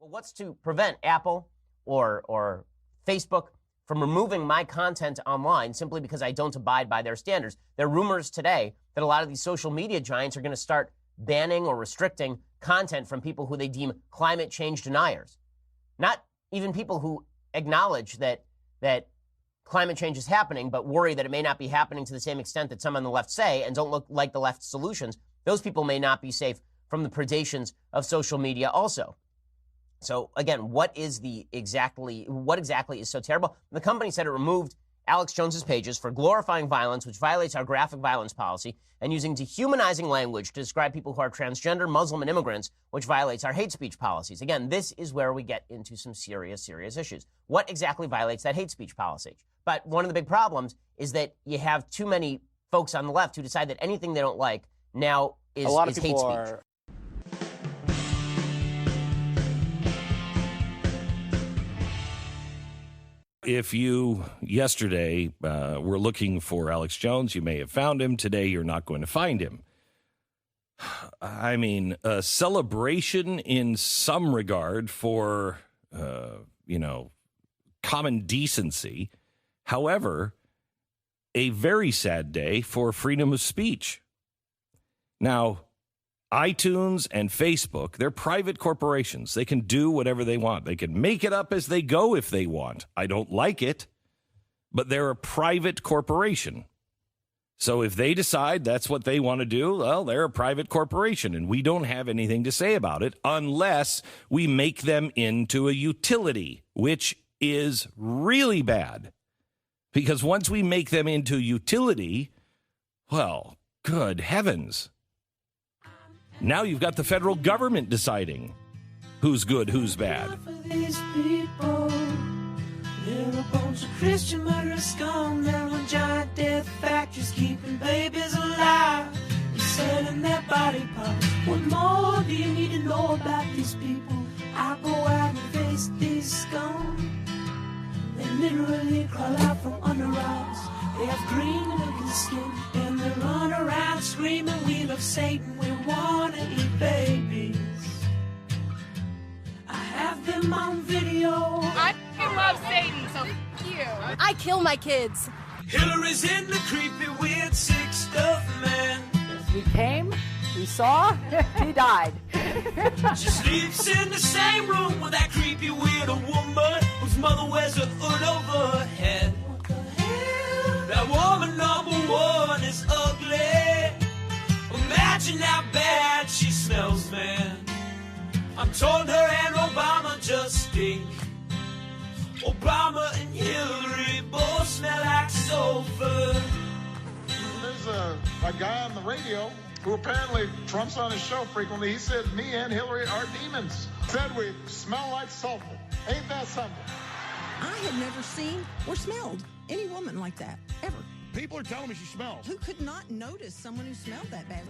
What's to prevent Apple or Facebook from removing my content online simply because I don't abide by their standards? There are rumors today that a lot of these social media giants are going to start banning or restricting content from people who they deem climate change deniers. Not even people who acknowledge that climate change is happening, but worry that it may not be happening to the same extent that some on the left say and don't look like the left's solutions. Those people may not be safe from the predations of social media also. So again, what exactly is so terrible? The company said it removed Alex Jones's pages for glorifying violence, which violates our graphic violence policy, and using dehumanizing language to describe people who are transgender, Muslim, and immigrants, which violates our hate speech policies. Again, this is where we get into some serious issues. What exactly violates that hate speech policy? But one of the big problems is that you have too many folks on the left who decide that anything they don't like now is hate speech. If you yesterday were looking for Alex Jones, you may have found him. Today, you're not going to find him. I mean, a celebration in some regard for, common decency. However, a very sad day for freedom of speech. Now, iTunes and Facebook, they're private corporations. They can do whatever they want. They can make it up as they go if they want. I don't like it, but they're a private corporation. So if they decide that's what they want to do, well, they're a private corporation, and we don't have anything to say about it unless we make them into a utility, which is really bad. Because once we make them into utility, well, good heavens. Now you've got the federal government deciding who's good, who's bad. These people, they're a bunch of Christian murderers scum. They're on giant death factories keeping babies alive and selling their body parts. What more do you need to know about these people? I go out and face these scum. They literally crawl out from under rocks. They have green looking skin and they run around screaming, we love Satan, we wanna eat babies. I have them on video. I love Satan, so f*** you. I kill my kids. Hillary's in the creepy, weird, sick stuff, man. We came, we saw, he died. She sleeps in the same room with that creepy, weird woman whose mother wears a hood over her head. That woman number one is ugly. Imagine how bad she smells, man. I'm told her and Obama just stink. Obama and Hillary both smell like sulfur. There's a guy on the radio who apparently Trump's on his show frequently. He said, me and Hillary are demons. Said we smell like sulfur. Ain't that something? I had never seen or smelled any woman like that, ever. People are telling me she smells. Who could not notice someone who smelled that bad?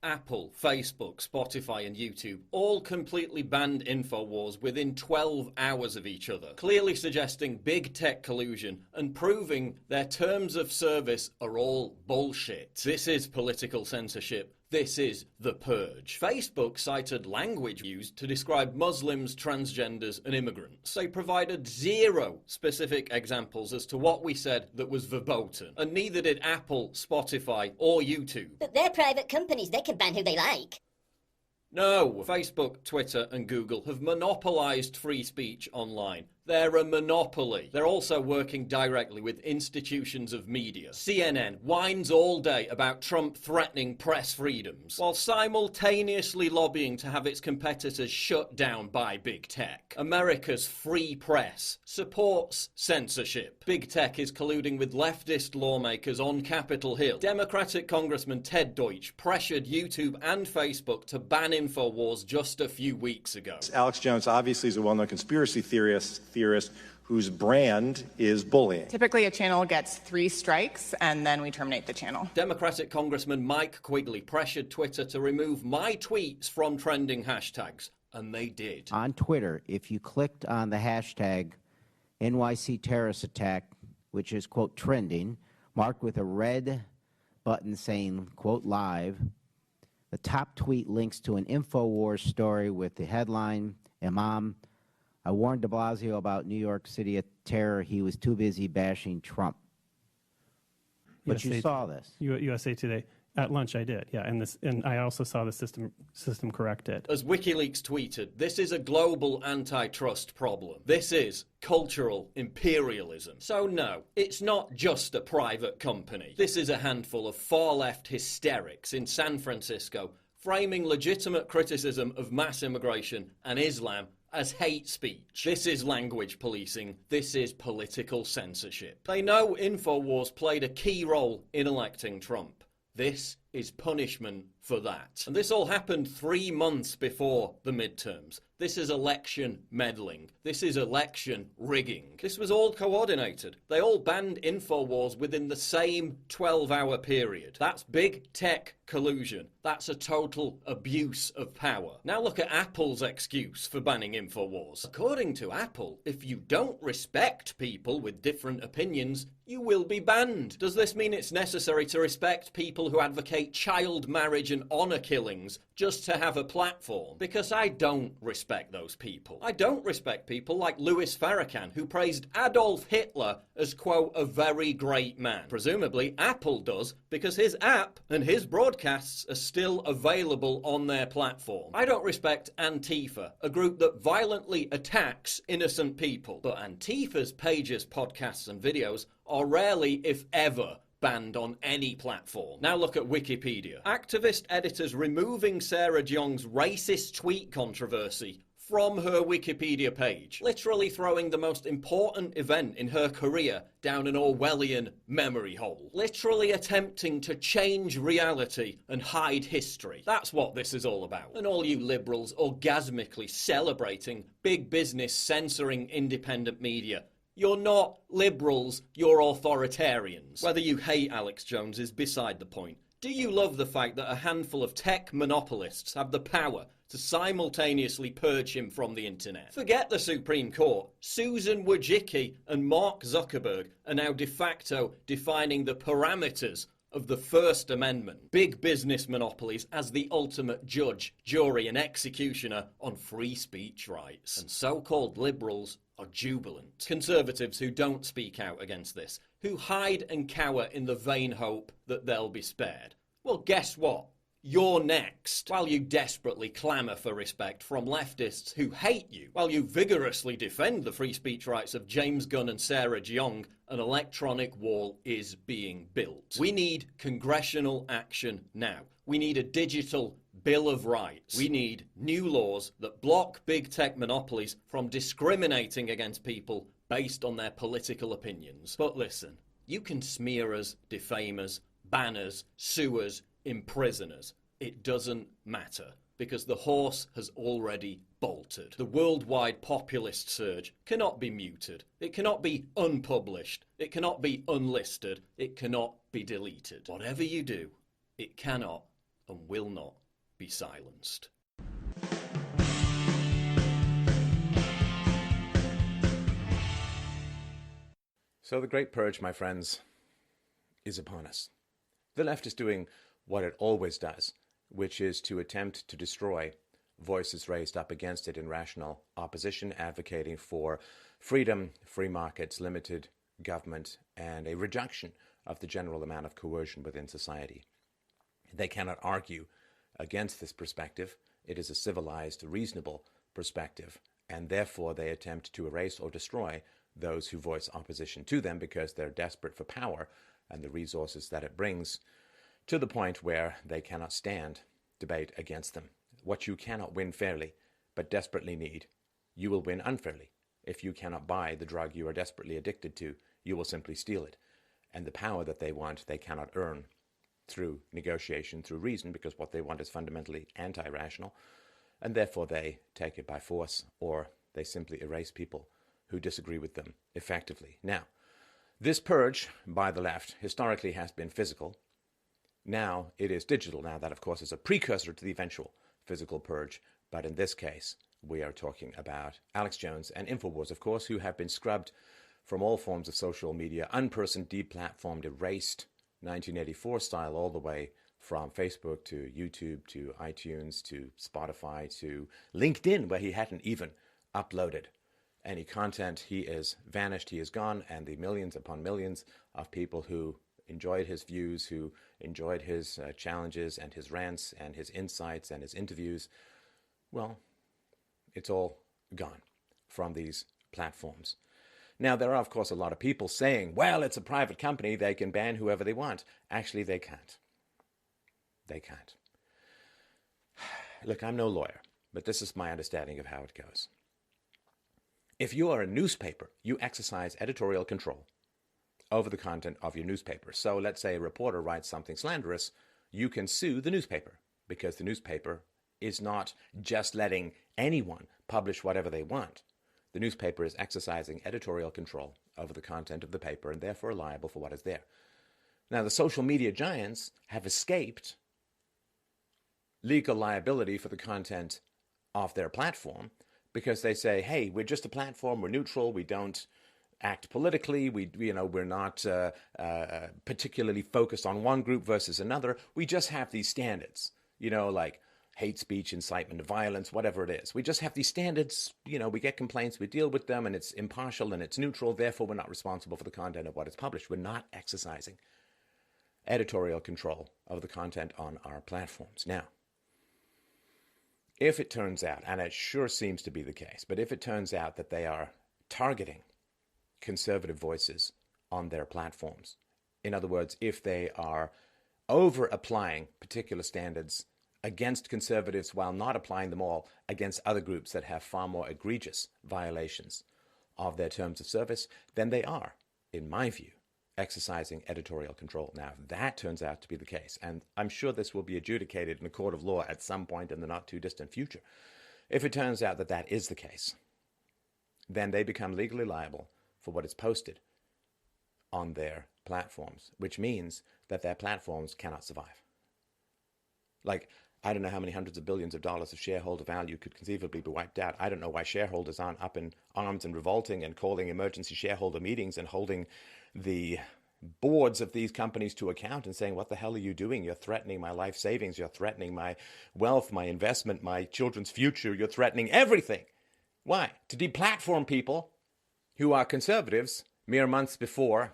Apple, Facebook, Spotify and YouTube all completely banned InfoWars within 12 hours of each other, clearly suggesting big tech collusion and proving their terms of service are all bullshit. This is political censorship. This is the Purge. Facebook cited language used to describe Muslims, transgenders, and immigrants. They provided zero specific examples as to what we said that was verboten, and neither did Apple, Spotify, or YouTube. But they're private companies. They can ban who they like. No, Facebook, Twitter, and Google have monopolized free speech online. They're a monopoly. They're also working directly with institutions of media. CNN whines all day about Trump threatening press freedoms, while simultaneously lobbying to have its competitors shut down by big tech. America's free press supports censorship. Big tech is colluding with leftist lawmakers on Capitol Hill. Democratic Congressman Ted Deutsch pressured YouTube and Facebook to ban InfoWars just a few weeks ago. Alex Jones obviously is a well-known conspiracy theorist whose brand is bullying. Typically, a channel gets 3 strikes, and then we terminate the channel. Democratic Congressman Mike Quigley pressured Twitter to remove my tweets from trending hashtags, and they did. On Twitter, if you clicked on the hashtag NYC terrorist attack, which is, quote, trending, marked with a red button saying, quote, live. The top tweet links to an InfoWars story with the headline, Imam, I warned de Blasio about New York City terror. He was too busy bashing Trump. But you saw this. USA Today. At lunch, I did, yeah, and I also saw the system correct it. As WikiLeaks tweeted, this is a global antitrust problem. This is cultural imperialism. So no, it's not just a private company. This is a handful of far-left hysterics in San Francisco framing legitimate criticism of mass immigration and Islam as hate speech. This is language policing. This is political censorship. They know InfoWars played a key role in electing Trump. This is punishment for that. And this all happened 3 months before the midterms. This is election meddling. This is election rigging. This was all coordinated. They all banned InfoWars within the same 12-hour period. That's big tech collusion. That's a total abuse of power. Now look at Apple's excuse for banning InfoWars. According to Apple, if you don't respect people with different opinions, you will be banned. Does this mean it's necessary to respect people who advocate child marriage and honor killings just to have a platform? Because I don't respect those people. I don't respect people like Louis Farrakhan, who praised Adolf Hitler as, quote, a very great man. Presumably, Apple does, because his app and his broadcasts are still available on their platform. I don't respect Antifa, a group that violently attacks innocent people. But Antifa's pages, podcasts, and videos are rarely, if ever, banned on any platform. Now look at Wikipedia. Activist editors removing Sarah Jeong's racist tweet controversy from her Wikipedia page, literally throwing the most important event in her career down an Orwellian memory hole, literally attempting to change reality and hide history. That's what this is all about. And all you liberals orgasmically celebrating big business censoring independent media, you're not liberals, you're authoritarians. Whether you hate Alex Jones is beside the point. Do you love the fact that a handful of tech monopolists have the power to simultaneously purge him from the internet? Forget the Supreme Court. Susan Wojcicki and Mark Zuckerberg are now de facto defining the parameters of the First Amendment. Big business monopolies as the ultimate judge, jury, and executioner on free speech rights. And so-called liberals are jubilant. Conservatives who don't speak out against this, who hide and cower in the vain hope that they'll be spared. Well, guess what? You're next. While you desperately clamour for respect from leftists who hate you, while you vigorously defend the free speech rights of James Gunn and Sarah Jeong, an electronic wall is being built. We need congressional action now. We need a digital Bill of Rights. We need new laws that block big tech monopolies from discriminating against people based on their political opinions. But listen, you can smear us, defame us, ban us, sue us, imprison us. It doesn't matter, because the horse has already bolted. The worldwide populist surge cannot be muted. It cannot be unpublished. It cannot be unlisted. It cannot be deleted. Whatever you do, it cannot and will not be silenced. So the Great Purge, my friends, is upon us. The left is doing what it always does, which is to attempt to destroy voices raised up against it in rational opposition, advocating for freedom, free markets, limited government, and a reduction of the general amount of coercion within society. They cannot argue against this perspective. It is a civilized, reasonable perspective, and therefore they attempt to erase or destroy those who voice opposition to them because they're desperate for power and the resources that it brings, to the point where they cannot stand debate against them. What you cannot win fairly, but desperately need, you will win unfairly. If you cannot buy the drug you are desperately addicted to, you will simply steal it. And the power that they want, they cannot earn through negotiation, through reason, because what they want is fundamentally anti-rational, and therefore they take it by force, or they simply erase people who disagree with them effectively. Now, this purge by the left historically has been physical. Now it is digital. Now that, of course, is a precursor to the eventual physical purge, but in this case, we are talking about Alex Jones and InfoWars, of course, who have been scrubbed from all forms of social media, unpersoned, deplatformed, erased, 1984 style, all the way from Facebook to YouTube to iTunes to Spotify to LinkedIn, where he hadn't even uploaded any content. He is vanished, he is gone, and the millions upon millions of people who enjoyed his views, who enjoyed his challenges and his rants and his insights and his interviews, well, it's all gone from these platforms. Now, there are, of course, a lot of people saying, well, it's a private company, they can ban whoever they want. Actually, they can't. They can't. Look, I'm no lawyer, but this is my understanding of how it goes. If you are a newspaper, you exercise editorial control over the content of your newspaper. So let's say a reporter writes something slanderous, you can sue the newspaper because the newspaper is not just letting anyone publish whatever they want. The newspaper is exercising editorial control over the content of the paper and therefore liable for what is there. Now, the social media giants have escaped legal liability for the content of their platform because they say, hey, we're just a platform, we're neutral, we don't act politically, we're not particularly focused on one group versus another. We just have these standards, like hate speech, incitement to violence, whatever it is. We just have these standards, we get complaints, we deal with them, and it's impartial and it's neutral, therefore we're not responsible for the content of what is published. We're not exercising editorial control of the content on our platforms. Now, if it turns out, and it sure seems to be the case, but if it turns out that they are targeting conservative voices on their platforms, in other words, if they are over-applying particular standards against conservatives while not applying them all against other groups that have far more egregious violations of their terms of service, then they are, in my view, exercising editorial control. Now, if that turns out to be the case, and I'm sure this will be adjudicated in a court of law at some point in the not-too-distant future, if it turns out that that is the case, then they become legally liable for what is posted on their platforms, which means that their platforms cannot survive. Like, I don't know how many hundreds of billions of dollars of shareholder value could conceivably be wiped out. I don't know why shareholders aren't up in arms and revolting and calling emergency shareholder meetings and holding the boards of these companies to account and saying, what the hell are you doing? You're threatening my life savings. You're threatening my wealth, my investment, my children's future. You're threatening everything. Why? To deplatform people who are conservatives mere months before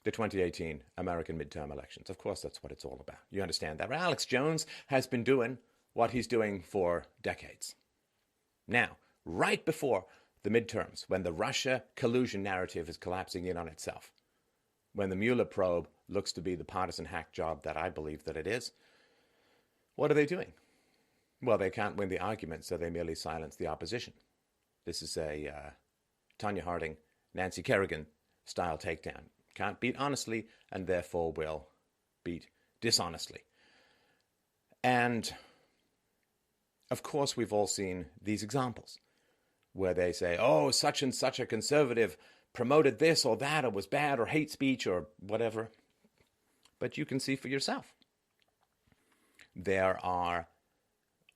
the 2018 American midterm elections. Of course, that's what it's all about. You understand that. Alex Jones has been doing what he's doing for decades. Now, right before the midterms, when the Russia collusion narrative is collapsing in on itself, when the Mueller probe looks to be the partisan hack job that I believe that it is, what are they doing? Well, they can't win the argument, so they merely silence the opposition. This is a Tanya Harding, Nancy Kerrigan style takedown. Can't beat honestly, and therefore will beat dishonestly. And, of course, we've all seen these examples where they say, oh, such and such a conservative promoted this or that or was bad or hate speech or whatever. But you can see for yourself. There are,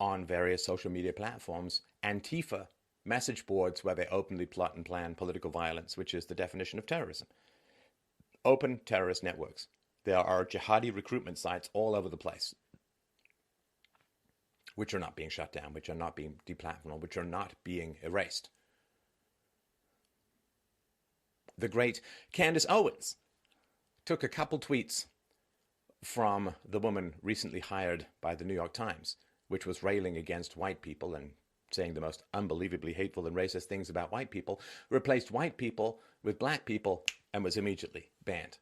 on various social media platforms, Antifa message boards where they openly plot and plan political violence, which is the definition of terrorism. Open terrorist networks. There are jihadi recruitment sites all over the place, which are not being shut down, which are not being deplatformed, which are not being erased. The great Candace Owens took a couple tweets from the woman recently hired by the New York Times, which was railing against white people and saying the most unbelievably hateful and racist things about white people, replaced white people with black people, and was immediately banned.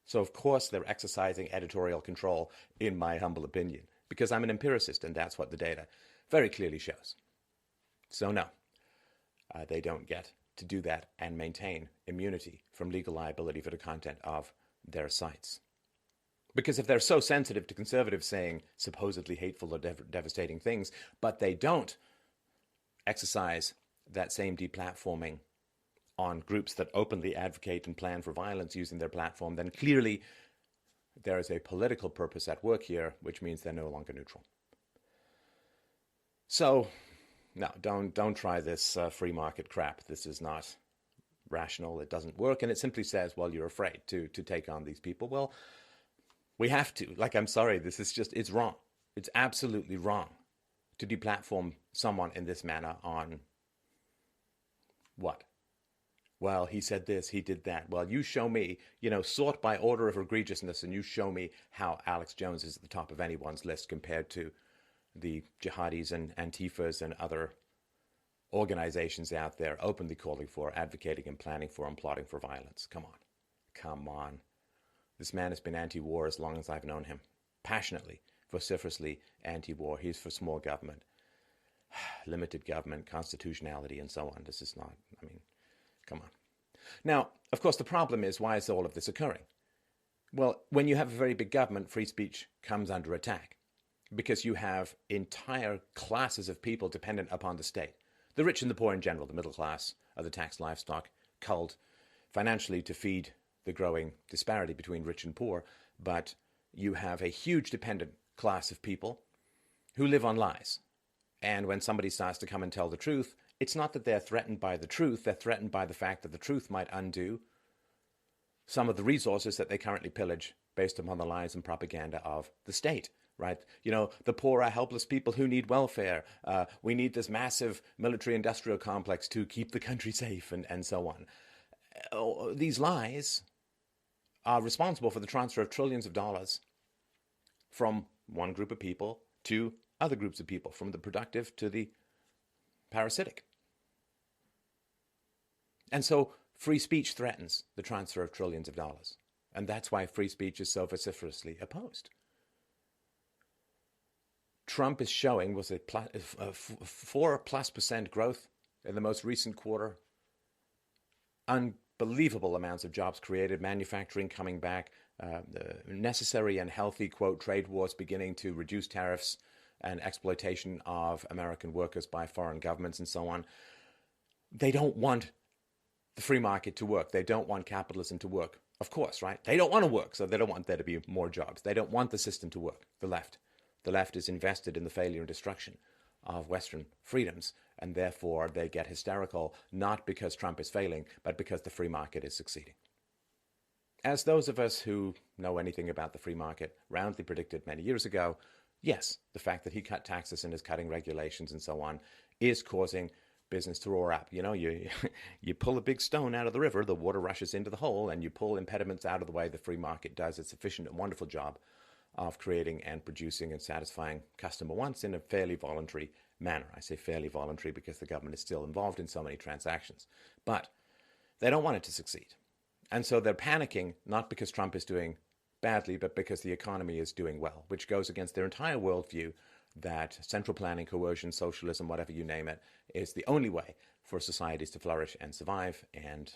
So, of course, they're exercising editorial control, in my humble opinion, because I'm an empiricist, and that's what the data very clearly shows. So, no, they don't get to do that and maintain immunity from legal liability for the content of their sites. Because if they're so sensitive to conservatives saying supposedly hateful or devastating things, but they don't exercise that same deplatforming on groups that openly advocate and plan for violence using their platform, then clearly there is a political purpose at work here, which means they're no longer neutral. So No, don't try this free market crap. This is not rational. It doesn't work. And it simply says, well, you're afraid to take on these people. Well, we have to. Like, I'm sorry, this is just, it's wrong. It's absolutely wrong to deplatform someone in this manner on what? Well, he said this, he did that. Well, you show me, sort by order of egregiousness, and you show me how Alex Jones is at the top of anyone's list compared to the jihadis and Antifas and other organizations out there openly calling for, advocating and planning for and plotting for violence. Come on. Come on. This man has been anti-war as long as I've known him. Passionately, vociferously anti-war. He's for small government, limited government, constitutionality, and so on. This is not, come on. Now, of course, the problem is, why is all of this occurring? Well, when you have a very big government, free speech comes under attack because you have entire classes of people dependent upon the state. The rich and the poor in general, the middle class, are the taxed livestock, culled financially to feed the growing disparity between rich and poor. But you have a huge dependent class of people who live on lies. And when somebody starts to come and tell the truth, it's not that they're threatened by the truth, they're threatened by the fact that the truth might undo some of the resources that they currently pillage based upon the lies and propaganda of the state, right? The poor are helpless people who need welfare. We need this massive military-industrial complex to keep the country safe, and so on. These lies are responsible for the transfer of trillions of dollars from one group of people to other groups of people, from the productive to the parasitic. And so free speech threatens the transfer of trillions of dollars. And that's why free speech is so vociferously opposed. Trump is showing, was it 4+% growth in the most recent quarter? Unbelievable amounts of jobs created, manufacturing coming back, the necessary and healthy, quote, trade wars beginning to reduce tariffs and exploitation of American workers by foreign governments and so on. They don't want the free market to work. They don't want capitalism to work. Of course, right? They don't want to work, so they don't want there to be more jobs. They don't want the system to work, the left. The left is invested in the failure and destruction of Western freedoms, and therefore they get hysterical, not because Trump is failing, but because the free market is succeeding. As those of us who know anything about the free market roundly predicted many years ago, yes, the fact that he cut taxes and is cutting regulations and so on is causing business to roar up. You pull a big stone out of the river, the water rushes into the hole, and you pull impediments out of the way. The free market does its efficient and wonderful job of creating and producing and satisfying customer wants in a fairly voluntary manner. I say fairly voluntary because the government is still involved in so many transactions. But they don't want it to succeed. And so they're panicking, not because Trump is doing badly, but because the economy is doing well, which goes against their entire worldview that central planning, coercion, socialism, whatever you name it, is the only way for societies to flourish and survive. And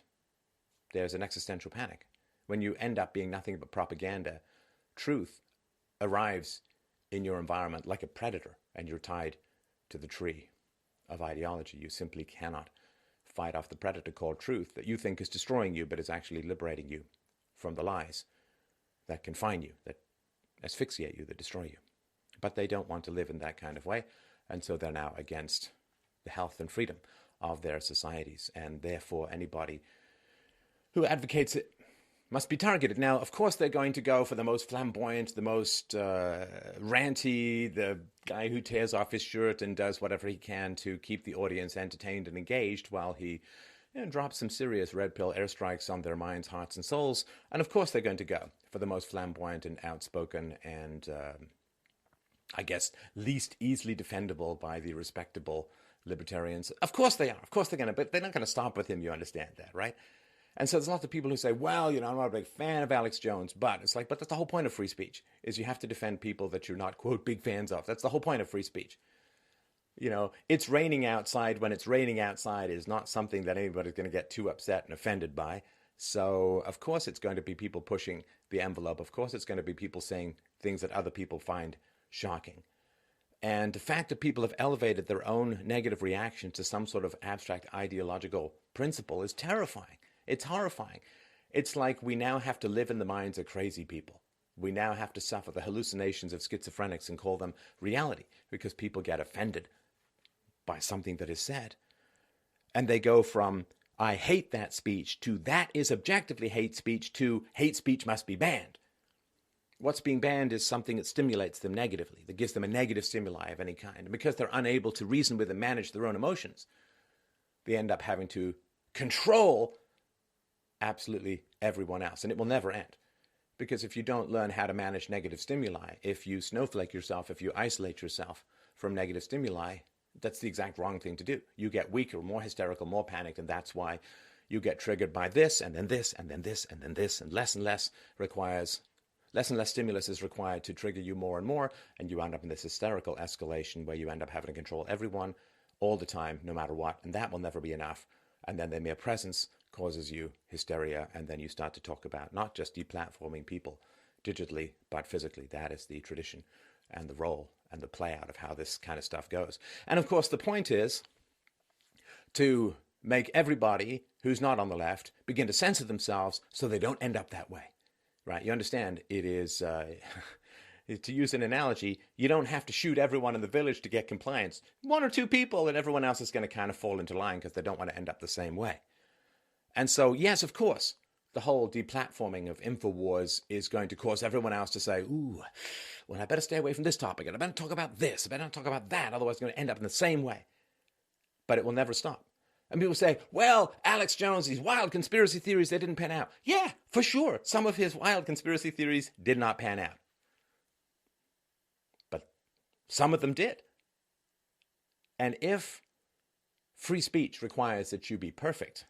there's an existential panic. When you end up being nothing but propaganda, truth arrives in your environment like a predator, and you're tied to the tree of ideology. You simply cannot fight off the predator called truth that you think is destroying you, but is actually liberating you from the lies that confine you, that asphyxiate you, that destroy you. But they don't want to live in that kind of way, and so they're now against the health and freedom of their societies, and therefore anybody who advocates it must be targeted. Now, of course, they're going to go for the most flamboyant, the most ranty, the guy who tears off his shirt and does whatever he can to keep the audience entertained and engaged while he drops some serious red pill airstrikes on their minds, hearts, and souls. And of course, they're going to go for the most flamboyant and outspoken and, I guess, least easily defendable by the respectable libertarians. Of course they are. Of course they're going to, but they're not going to stop with him. You understand that, right? And so there's lots of people who say, well, I'm not a big fan of Alex Jones, but it's like, but that's the whole point of free speech, is you have to defend people that you're not, quote, big fans of. That's the whole point of free speech. It's raining outside when it's raining outside is not something that anybody's going to get too upset and offended by. So, of course, it's going to be people pushing the envelope. Of course, it's going to be people saying things that other people find shocking. And the fact that people have elevated their own negative reaction to some sort of abstract ideological principle is terrifying. It's horrifying. It's like we now have to live in the minds of crazy people. We now have to suffer the hallucinations of schizophrenics and call them reality because people get offended by something that is said. And they go from, I hate that speech, to that is objectively hate speech, to hate speech must be banned. What's being banned is something that stimulates them negatively, that gives them a negative stimuli of any kind. And because they're unable to reason with and manage their own emotions, they end up having to control absolutely everyone else. And it will never end. Because if you don't learn how to manage negative stimuli, if you snowflake yourself, if you isolate yourself from negative stimuli, that's the exact wrong thing to do. You get weaker, more hysterical, more panicked, and that's why you get triggered by this, and then this, and then this, and then this, and less stimulus is required to trigger you more and more, and you end up in this hysterical escalation where you end up having to control everyone all the time, no matter what, and that will never be enough. And then their mere presence causes you hysteria, and then you start to talk about not just deplatforming people digitally, but physically. That is the tradition and the role and the play out of how this kind of stuff goes. And of course, the point is to make everybody who's not on the left begin to censor themselves so they don't end up that way, right? You understand, it is, to use an analogy, you don't have to shoot everyone in the village to get compliance. One or two people and everyone else is going to kind of fall into line because they don't want to end up the same way. And so, yes, of course, the whole deplatforming of InfoWars is going to cause everyone else to say, ooh, well, I better stay away from this topic, and I better talk about this, I better not talk about that, otherwise it's going to end up in the same way. But it will never stop. And people say, well, Alex Jones, these wild conspiracy theories, they didn't pan out. Yeah, for sure. Some of his wild conspiracy theories did not pan out. But some of them did. And if free speech requires that you be perfect,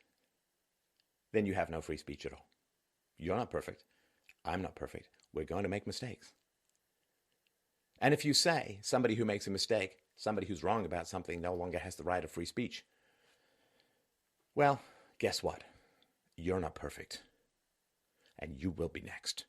then you have no free speech at all. You're not perfect. I'm not perfect. We're going to make mistakes. And if you say somebody who makes a mistake, somebody who's wrong about something, no longer has the right of free speech, well, guess what? You're not perfect. And you will be next.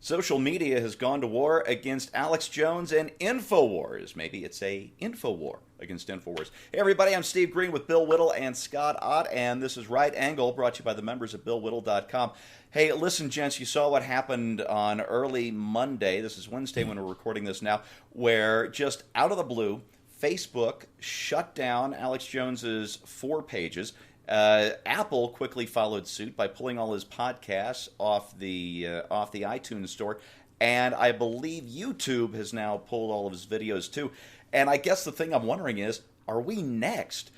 Social media has gone to war against Alex Jones and InfoWars. Maybe it's a InfoWar against InfoWars. Hey, everybody, I'm Steve Green with Bill Whittle and Scott Ott, and this is Right Angle, brought to you by the members of BillWhittle.com. Hey, listen, gents, you saw what happened on early Monday. This is Wednesday when we're recording this now, where just out of the blue, Facebook shut down Alex Jones's 4 pages. Apple quickly followed suit by pulling all his podcasts off the iTunes store, and I believe YouTube has now pulled all of his videos too. And I guess the thing I'm wondering is, are we next?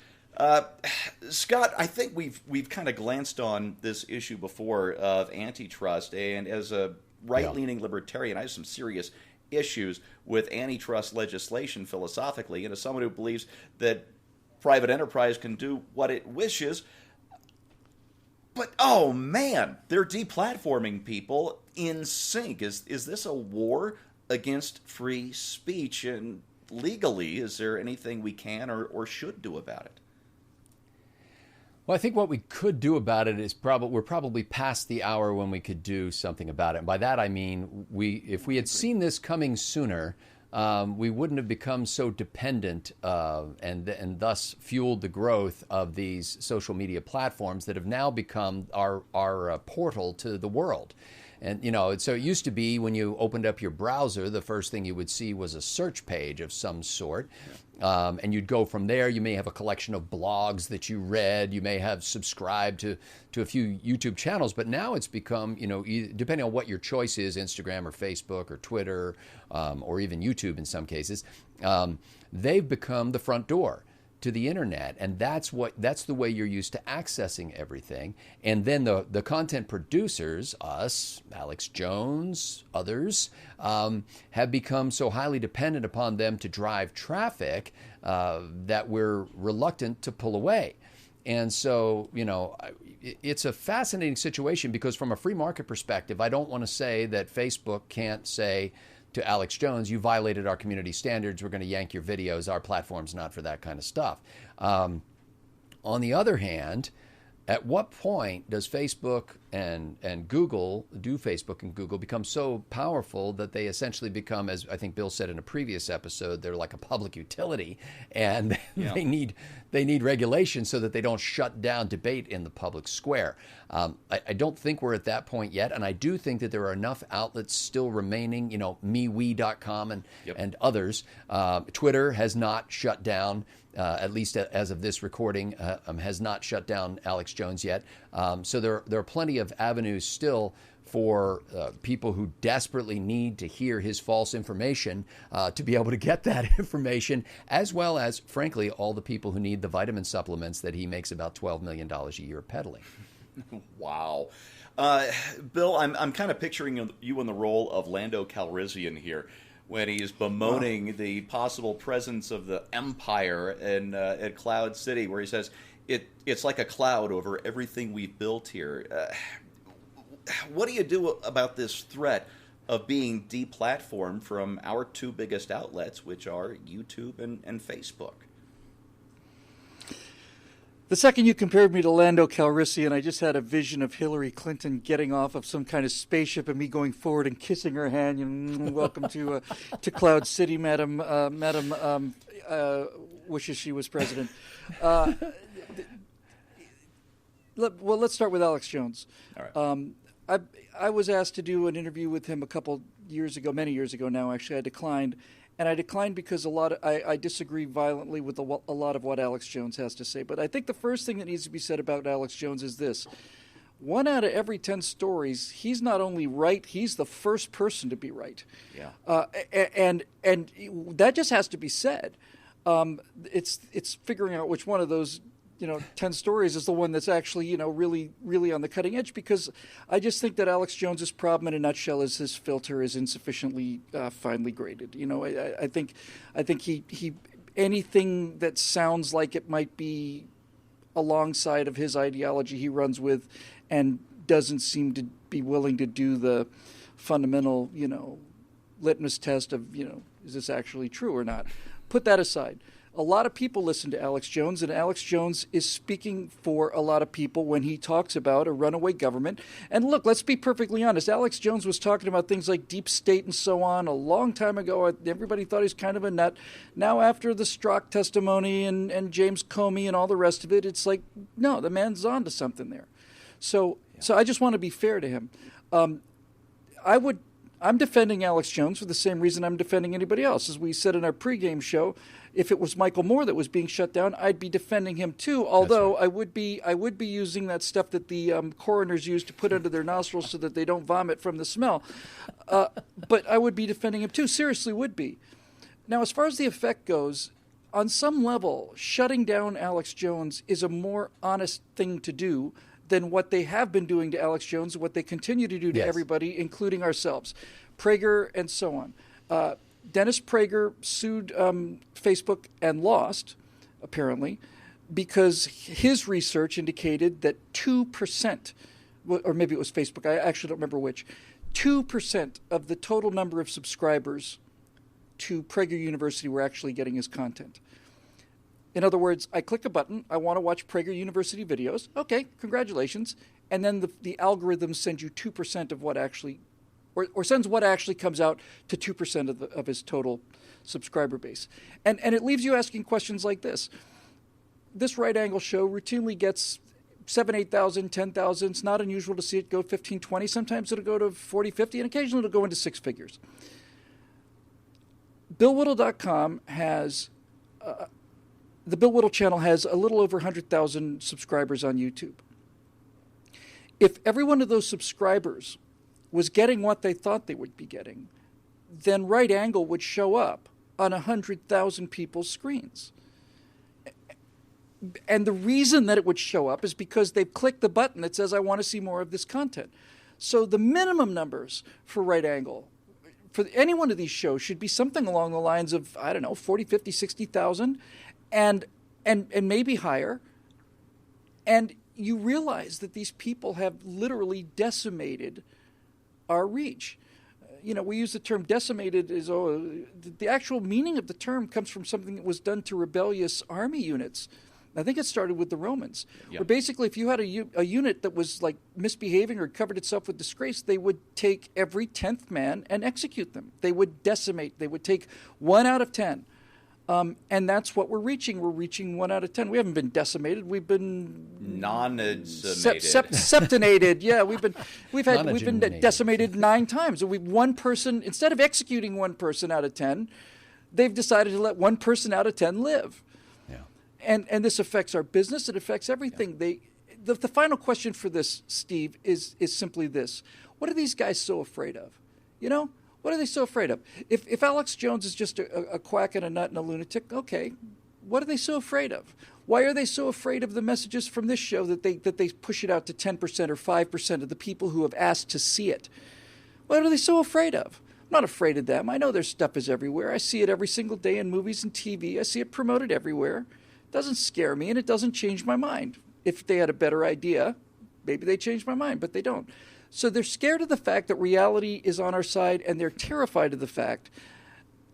Scott, I think we've kind of glanced on this issue before of antitrust, and as a right-leaning libertarian, I have some serious issues with antitrust legislation philosophically, and as someone who believes that private enterprise can do what it wishes. But, oh man, they're deplatforming people in sync. Is this a war against free speech? And legally, is there anything we can or should do about it? Well, I think what we could do about it is we're probably past the hour when we could do something about it. And by that I mean, if we had seen this coming sooner, we wouldn't have become so dependent and thus fueled the growth of these social media platforms that have now become our portal to the world. And, so it used to be when you opened up your browser, the first thing you would see was a search page of some sort. And you'd go from there. You may have a collection of blogs that you read. You may have subscribed to a few YouTube channels. But now it's become, depending on what your choice is, Instagram or Facebook or Twitter or even YouTube in some cases, they've become the front door to the internet, and that's the way you're used to accessing everything. And then the content producers, us, Alex Jones, others, have become so highly dependent upon them to drive traffic that we're reluctant to pull away. And so, it's a fascinating situation because from a free market perspective, I don't want to say that Facebook can't say to Alex Jones, you violated our community standards, we're going to yank your videos, our platform's not for that kind of stuff. On the other hand, at what point does Facebook and Google, Facebook and Google become so powerful that they essentially become, as I think Bill said in a previous episode, they're like a public utility, and they need regulation so that they don't shut down debate in the public square. I don't think we're at that point yet, and I do think that there are enough outlets still remaining, MeWe.com and others. Twitter has not shut down, at least as of this recording, has not shut down Alex Jones yet. So there are plenty of avenues still for people who desperately need to hear his false information to be able to get that information, as well as, frankly, all the people who need the vitamin supplements that he makes about $12 million a year peddling. Wow. Bill, I'm kind of picturing you in the role of Lando Calrissian here, when he's bemoaning the possible presence of the Empire at Cloud City, where he says, it's like a cloud over everything we've built here. What do you do about this threat of being deplatformed from our two biggest outlets, which are YouTube and Facebook? The second you compared me to Lando Calrissian, I just had a vision of Hillary Clinton getting off of some kind of spaceship and me going forward and kissing her hand. Welcome to Cloud City, Madam. Wishes she was president. Well, let's start with Alex Jones. All right. I was asked to do an interview with him many years ago now. Actually, I declined. And I declined because I disagree violently with a lot of what Alex Jones has to say. But I think the first thing that needs to be said about Alex Jones is this. 1 out of every 10 stories, he's not only right, he's the first person to be right. Yeah. And that just has to be said. It's figuring out which one of those 10 stories is the one that's actually, really, really on the cutting edge, because I just think that Alex Jones's problem in a nutshell is his filter is insufficiently finely graded. I think he anything that sounds like it might be alongside of his ideology he runs with and doesn't seem to be willing to do the fundamental, litmus test of, is this actually true or not? Put that aside. A lot of people listen to Alex Jones, and Alex Jones is speaking for a lot of people when he talks about a runaway government. And look, let's be perfectly honest. Alex Jones was talking about things like deep state and so on a long time ago. Everybody thought he was kind of a nut. Now, after the Strzok testimony and James Comey and all the rest of it, it's like, no, the man's on to something there. So I just want to be fair to him. I'm defending Alex Jones for the same reason I'm defending anybody else. As we said in our pregame show, if it was Michael Moore that was being shut down, I'd be defending him too. Although I would be using that stuff that the coroners use to put under their nostrils so that they don't vomit from the smell. But I would be defending him too. Seriously, would be. Now, as far as the effect goes, on some level, shutting down Alex Jones is a more honest thing to do than what they have been doing to Alex Jones and what they continue to do to everybody, including ourselves. Prager and so on. Dennis Prager sued Facebook and lost, apparently, because his research indicated that 2%, or maybe it was Facebook, I actually don't remember which, 2% of the total number of subscribers to Prager University were actually getting his content. In other words, I click a button, I want to watch Prager University videos. Okay, congratulations. And then the algorithm sends you 2% of what actually, or sends what actually comes out to 2% of his total subscriber base. And it leaves you asking questions like this. This Right Angle show routinely gets 7,000, 8,000, 10,000. It's not unusual to see it go 15, 20. Sometimes it'll go to 40, 50, and occasionally it'll go into six figures. BillWhittle.com has... the Bill Whittle channel has a little over 100,000 subscribers on YouTube. If every one of those subscribers was getting what they thought they would be getting, then Right Angle would show up on 100,000 people's screens. And the reason that it would show up is because they've clicked the button that says, I want to see more of this content. So the minimum numbers for Right Angle, for any one of these shows, should be something along the lines of, 40, 50, 60,000. And maybe higher, and you realize that these people have literally decimated our reach. We use the term decimated as the actual meaning of the term comes from something that was done to rebellious army units I think it started with the Romans, Yeah. where basically if you had a unit that was like misbehaving or covered itself with disgrace, they would take every 10th man and execute them. They would decimate. They would take 1 out of 10. And that's what we're reaching. We're reaching 1 out of 10. We haven't been decimated. We've been septinated. Yeah, we've been decimated 9 times. And one person, instead of executing 1 person out of 10, they've decided to let 1 person out of 10 live. And this affects our business. It affects everything. The final question for this, Steve, is simply this: what are these guys so afraid of? You know, what are they so afraid of? If Alex Jones is just a quack and a nut and a lunatic, okay, what are they so afraid of? Why are they so afraid of the messages from this show that they push it out to 10% or 5% of the people who have asked to see it? What are they so afraid of? I'm not afraid of them. I know their stuff is everywhere. I see it every single day in movies and TV. I see it promoted everywhere. Doesn't scare me, and it doesn't change my mind. If they had a better idea, maybe they change my mind, but they don't. So they're scared of the fact that reality is on our side, and they're terrified of the fact,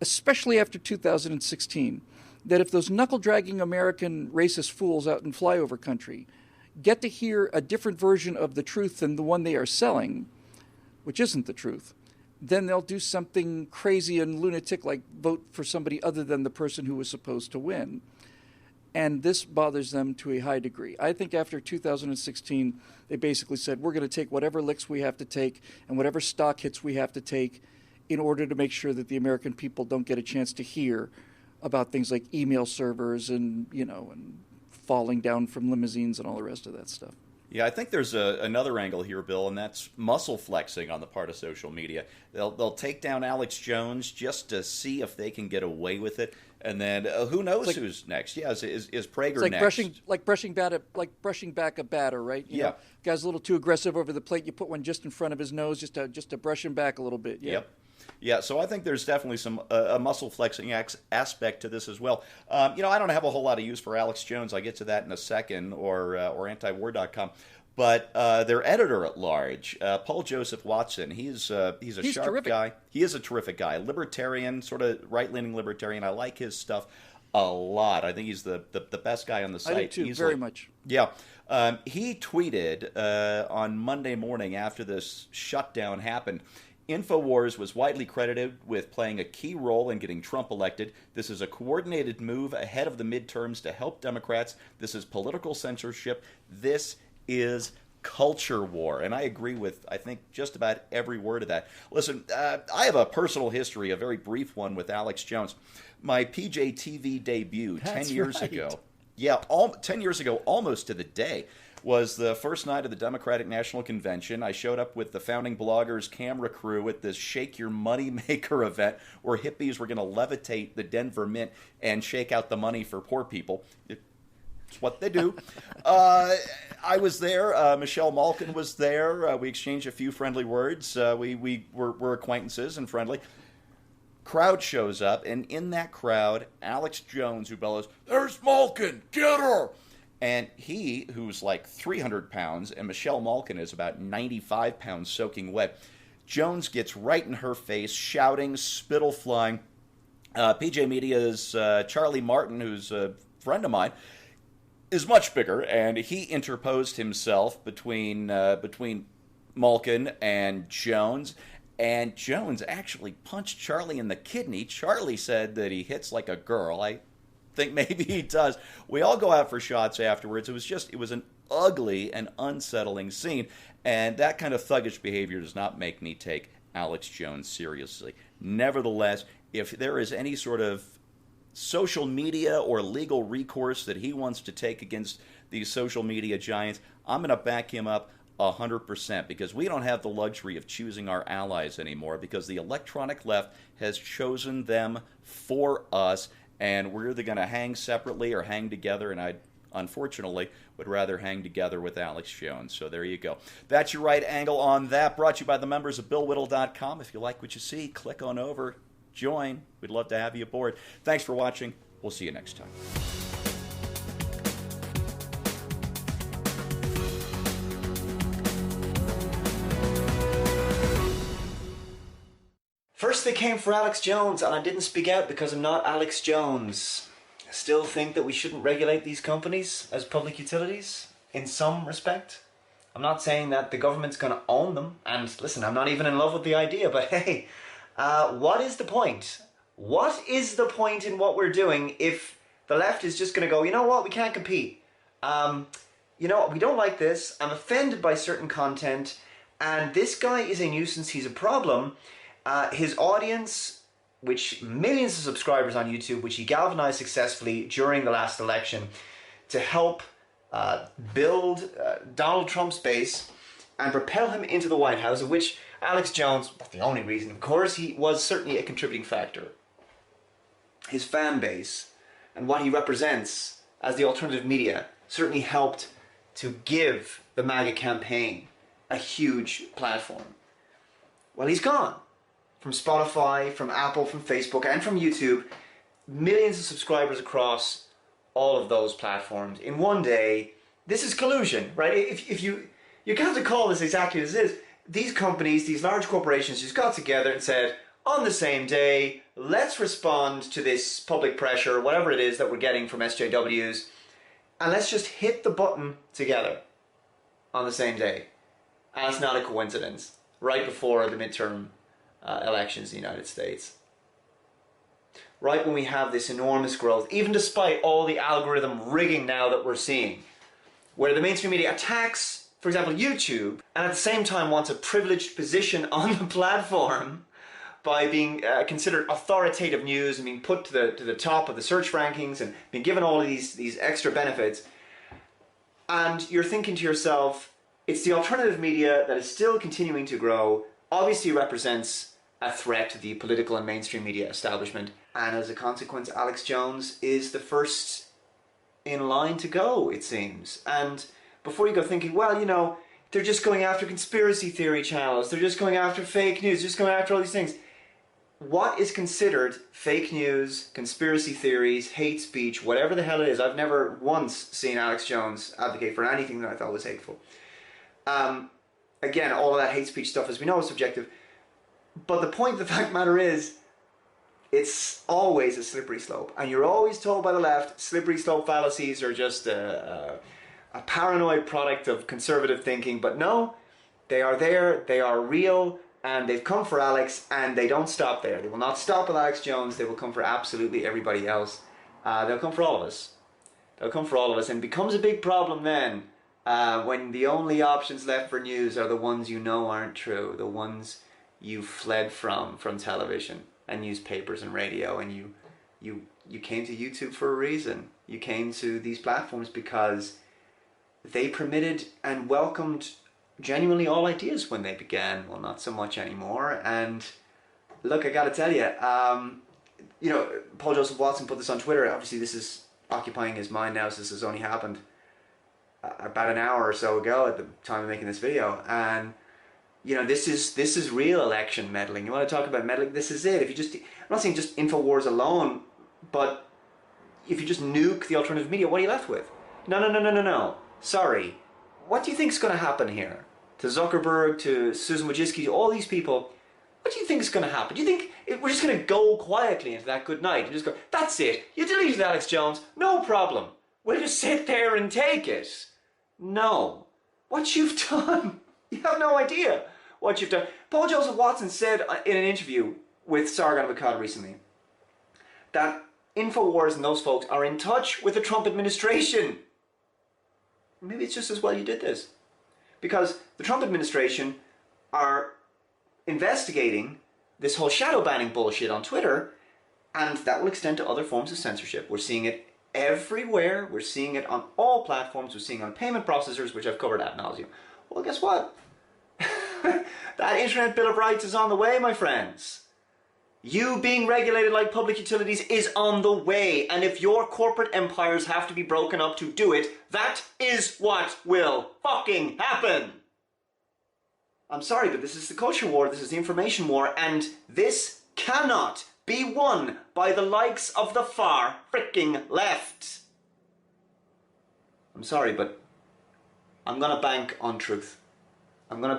especially after 2016, that if those knuckle-dragging American racist fools out in flyover country get to hear a different version of the truth than the one they are selling, which isn't the truth, then they'll do something crazy and lunatic like vote for somebody other than the person who was supposed to win. And this bothers them to a high degree. I think after 2016, they basically said, we're going to take whatever licks we have to take and whatever stock hits we have to take in order to make sure that the American people don't get a chance to hear about things like email servers and, and falling down from limousines and all the rest of that stuff. Yeah, I think there's another angle here, Bill, and that's muscle flexing on the part of social media. They'll take down Alex Jones just to see if they can get away with it, and then who knows who's next? Yeah, is Prager next? Brushing back a batter, right? You know, guy's a little too aggressive over the plate. You put one just in front of his nose, just to brush him back a little bit. Yeah. Yep. Yeah, so I think there's definitely some a muscle flexing aspect to this as well. I don't have a whole lot of use for Alex Jones. I'll get to that in a second, or antiwar.com. But their editor at large, Paul Joseph Watson, he's a sharp terrific guy. He is a terrific guy, libertarian, sort of right-leaning libertarian. I like his stuff a lot. I think he's the best guy on the site. I do too, easily. very much. Yeah. He tweeted on Monday morning after this shutdown happened, InfoWars was widely credited with playing a key role in getting Trump elected. This is a coordinated move ahead of the midterms to help Democrats. This is political censorship. This is culture war. And I agree with, I think, just about every word of that. Listen, I have a personal history, a very brief one, with Alex Jones. My PJTV debut 10 years ago. Yeah, 10 years ago, almost to the day, was the first night of the Democratic National Convention. I showed up with the Founding Bloggers camera crew at this Shake Your Money Maker event where hippies were going to levitate the Denver Mint and shake out the money for poor people. It's what they do. I was there. Michelle Malkin was there. We exchanged a few friendly words. We were acquaintances and friendly. Crowd shows up, and in that crowd, Alex Jones, who bellows, "There's Malkin! Get her!" And he, who's like 300 pounds, and Michelle Malkin is about 95 pounds soaking wet, Jones gets right in her face, shouting, spittle flying. PJ Media's Charlie Martin, who's a friend of mine, is much bigger, and he interposed himself between Malkin and Jones. And Jones actually punched Charlie in the kidney. Charlie said that he hits like a girl. I think maybe he does. We all go out for shots afterwards. It was an ugly and unsettling scene, and that kind of thuggish behavior does not make me take Alex Jones seriously. Nevertheless, if there is any sort of social media or legal recourse that he wants to take against these social media giants, I'm going to back him up 100%, because we don't have the luxury of choosing our allies anymore, because the electronic left has chosen them for us. And we're either going to hang separately or hang together, and I, unfortunately, would rather hang together with Alex Jones. So there you go. That's your right angle on that. Brought to you by the members of BillWhittle.com. If you like what you see, click on over, join. We'd love to have you aboard. Thanks for watching. We'll see you next time. First they came for Alex Jones, and I didn't speak out because I'm not Alex Jones. still think that we shouldn't regulate these companies as public utilities in some respect. I'm not saying that the government's going to own them. And listen, I'm not even in love with the idea, but hey, what is the point? What is the point in what we're doing if the left is just going to go, you know what, we can't compete. You know what, we don't like this. I'm offended by certain content. And this guy is a nuisance. He's a problem. His audience, which millions of subscribers on YouTube, which he galvanized successfully during the last election to help build Donald Trump's base and propel him into the White House, of which Alex Jones, not the only reason, of course, he was certainly a contributing factor. His fan base and what he represents as the alternative media certainly helped to give the MAGA campaign a huge platform. Well, he's gone. From Spotify, from Apple, from Facebook, and from YouTube, millions of subscribers across all of those platforms in one day. This is collusion, right? If you have to call this exactly as it is. These companies, these large corporations just got together and said, on the same day, let's respond to this public pressure, whatever it is that we're getting from SJWs, and let's just hit the button together on the same day. And it's not a coincidence. Right before the midterm elections in the United States. Right when we have this enormous growth, even despite all the algorithm rigging now that we're seeing, where the mainstream media attacks, for example, YouTube, and at the same time wants a privileged position on the platform by being considered authoritative news and being put to the top of the search rankings and being given all of these extra benefits. And you're thinking to yourself, it's the alternative media that is still continuing to grow, obviously represents a threat to the political and mainstream media establishment. And as a consequence, Alex Jones is the first in line to go, it seems. And before you go thinking, well, you know, they're just going after conspiracy theory channels, they're just going after fake news, just going after all these things. What is considered fake news, conspiracy theories, hate speech, whatever the hell it is, I've never once seen Alex Jones advocate for anything that I thought was hateful. Again, all of that hate speech stuff, as we know, is subjective. But the point of the fact of the matter is, it's always a slippery slope. And you're always told by the left, slippery slope fallacies are just a paranoid product of conservative thinking. But no, they are there, they are real, and they've come for Alex, and they don't stop there. They will not stop with Alex Jones, they will come for absolutely everybody else. They'll come for all of us. They'll come for all of us, and it becomes a big problem then when the only options left for news are the ones you know aren't true, the ones you fled from television and newspapers and radio, and you came to YouTube for a reason. You came to these platforms because they permitted and welcomed genuinely all ideas when they began. Well, not so much anymore. And look, I gotta tell you, you know, Paul Joseph Watson put this on Twitter. Obviously this is occupying his mind now, so this has only happened about an hour or so ago at the time of making this video. And you know, this is real election meddling. You want to talk about meddling? This is it. If you just, I'm not saying just InfoWars alone, but if you just nuke the alternative media, what are you left with? No. Sorry. What do you think is going to happen here? To Zuckerberg, to Susan Wojcicki, to all these people, what do you think is going to happen? Do you think we're just going to go quietly into that good night and just go, that's it, you deleted Alex Jones, no problem. We'll just sit there and take it. No. What you've done, you have no idea what you've done. Paul Joseph Watson said in an interview with Sargon Akkad recently that InfoWars and those folks are in touch with the Trump administration. Maybe it's just as well you did this. Because the Trump administration are investigating this whole shadow banning bullshit on Twitter, and that will extend to other forms of censorship. We're seeing it everywhere. We're seeing it on all platforms. We're seeing it on payment processors, which I've covered ad nauseum. Well, guess what? That Internet Bill of Rights is on the way, my friends. You being regulated like public utilities is on the way, and if your corporate empires have to be broken up to do it, that is what will fucking happen. I'm sorry, but this is the culture war, this is the information war, and this cannot be won by the likes of the far freaking left. I'm sorry, but I'm gonna bank on truth. I'm gonna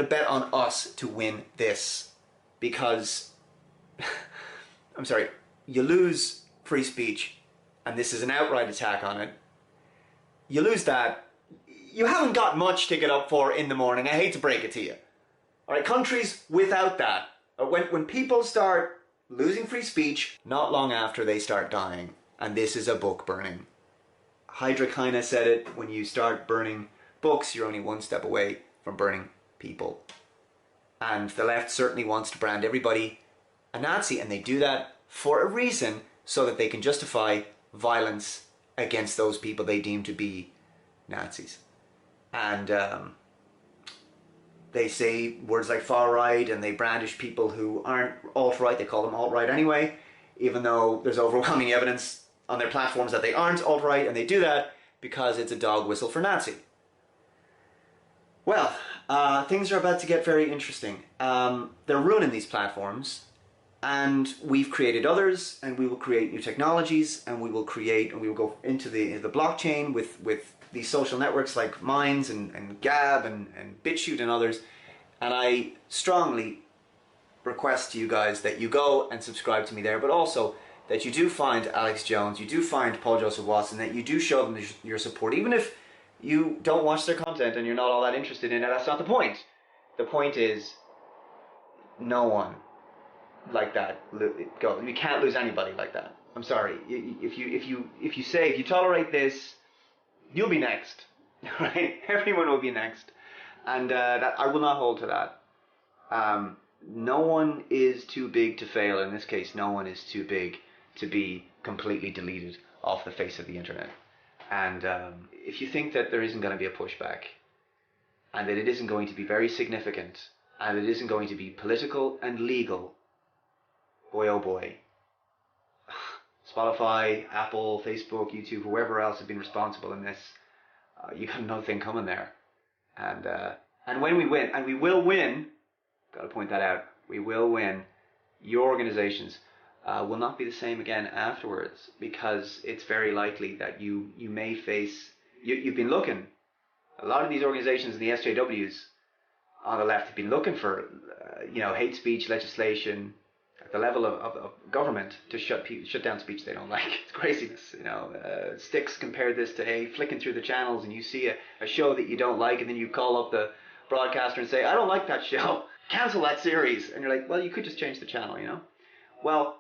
bet on us to win this, because I'm sorry, you lose free speech and this is an outright attack on it, you lose that, you haven't got much to get up for in the morning. I hate to break it to you. All right, countries without that, when people start losing free speech, not long after they start dying, and this is a book burning. Hydra kinda said it, when you start burning books, you're only one step away from burning people. And the left certainly wants to brand everybody a Nazi, and they do that for a reason, so that they can justify violence against those people they deem to be Nazis. And they say words like far-right, and they brandish people who aren't alt-right. They call them alt-right anyway, even though there's overwhelming evidence on their platforms that they aren't alt-right, and they do that because it's a dog whistle for Nazi. Well, things are about to get very interesting. They're ruining these platforms, and we've created others, and we will create new technologies, and we will go into the blockchain with these social networks like Minds and Gab and BitChute and others. And I strongly request to you guys that you go and subscribe to me there, but also that you do find Alex Jones, you do find Paul Joseph Watson, that you do show them your support, even if you don't watch their content and you're not all that interested in it. That's not the point. The point is, no one like that. You can't lose anybody like that. I'm sorry. If you tolerate this, you'll be next, right? Everyone will be next, and that I will not hold to that. No one is too big to fail. In this case, no one is too big to be completely deleted off the face of the internet. And if you think that there isn't going to be a pushback, and that it isn't going to be very significant, and it isn't going to be political and legal, boy oh boy. Spotify, Apple, Facebook, YouTube, whoever else has been responsible in this, you got another thing coming there. And when we win, and we will win, got to point that out, we will win, your organizations will not be the same again afterwards, because it's very likely that you may face, you've been looking, a lot of these organizations in the SJWs on the left have been looking for, hate speech legislation at the level of government to shut down speech they don't like. It's craziness, Styx compared this to flicking through the channels, and you see a show that you don't like, and then you call up the broadcaster and say, I don't like that show, cancel that series. And you're like, well, you could just change the channel, Well,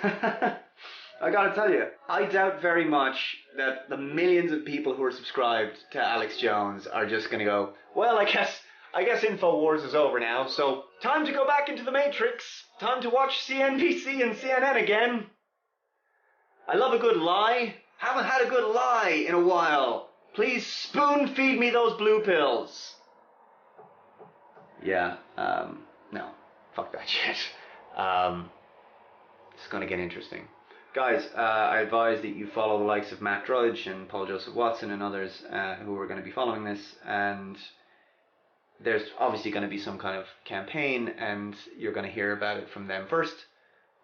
I gotta tell you, I doubt very much that the millions of people who are subscribed to Alex Jones are just gonna go, well, I guess InfoWars is over now, so time to go back into the Matrix. Time to watch CNBC and CNN again. I love a good lie. Haven't had a good lie in a while. Please spoon feed me those blue pills. Yeah, no, fuck that shit. It's gonna get interesting. Guys, I advise that you follow the likes of Matt Drudge and Paul Joseph Watson and others who are going to be following this, and there's obviously going to be some kind of campaign, and you're going to hear about it from them first,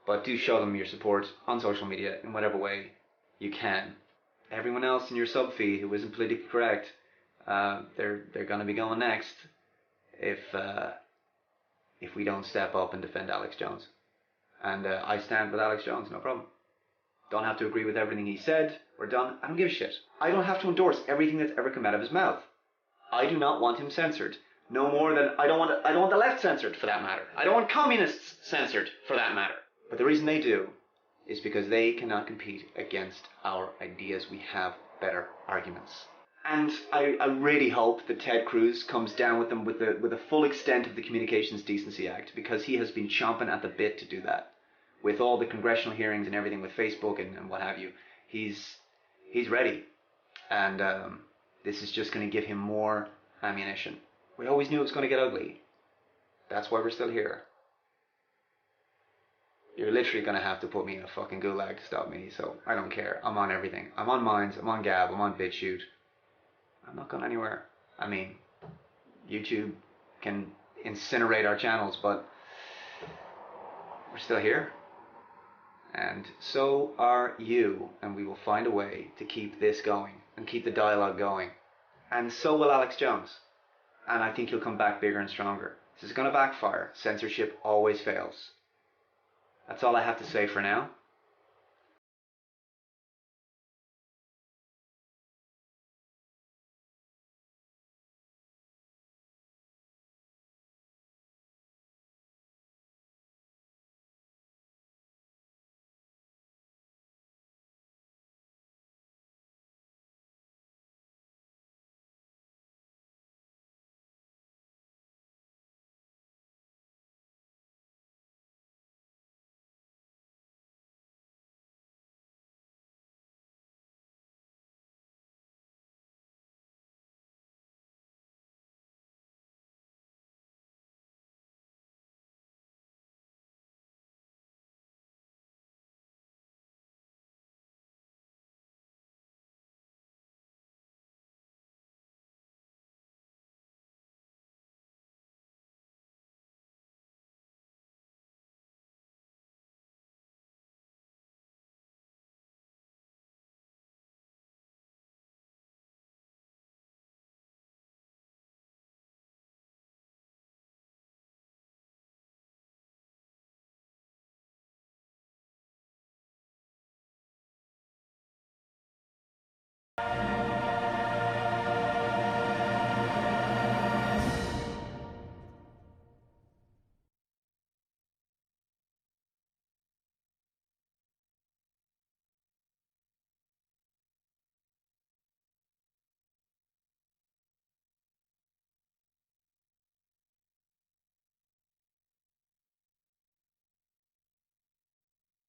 but do show them your support on social media in whatever way you can. Everyone else in your sub-feed who isn't politically correct, they're going to be going next if we don't step up and defend Alex Jones. And I stand with Alex Jones, no problem. Don't have to agree with everything he said or done. I don't give a shit. I don't have to endorse everything that's ever come out of his mouth. I do not want him censored. No more than I don't want the left censored, for that matter. I don't want communists censored, for that matter. But the reason they do is because they cannot compete against our ideas. We have better arguments. And I really hope that Ted Cruz comes down with them with the full extent of the Communications Decency Act, because he has been chomping at the bit to do that. With all the congressional hearings and everything with Facebook and what have you, he's ready. And this is just going to give him more ammunition. We always knew it was going to get ugly. That's why we're still here. You're literally going to have to put me in a fucking gulag to stop me, so I don't care. I'm on everything. I'm on Minds, I'm on Gab, I'm on BitChute. I'm not going anywhere. I mean, YouTube can incinerate our channels, but we're still here. And so are you, and we will find a way to keep this going and keep the dialogue going. And so will Alex Jones. And I think he'll come back bigger and stronger. This is going to backfire. Censorship always fails. That's all I have to say for now.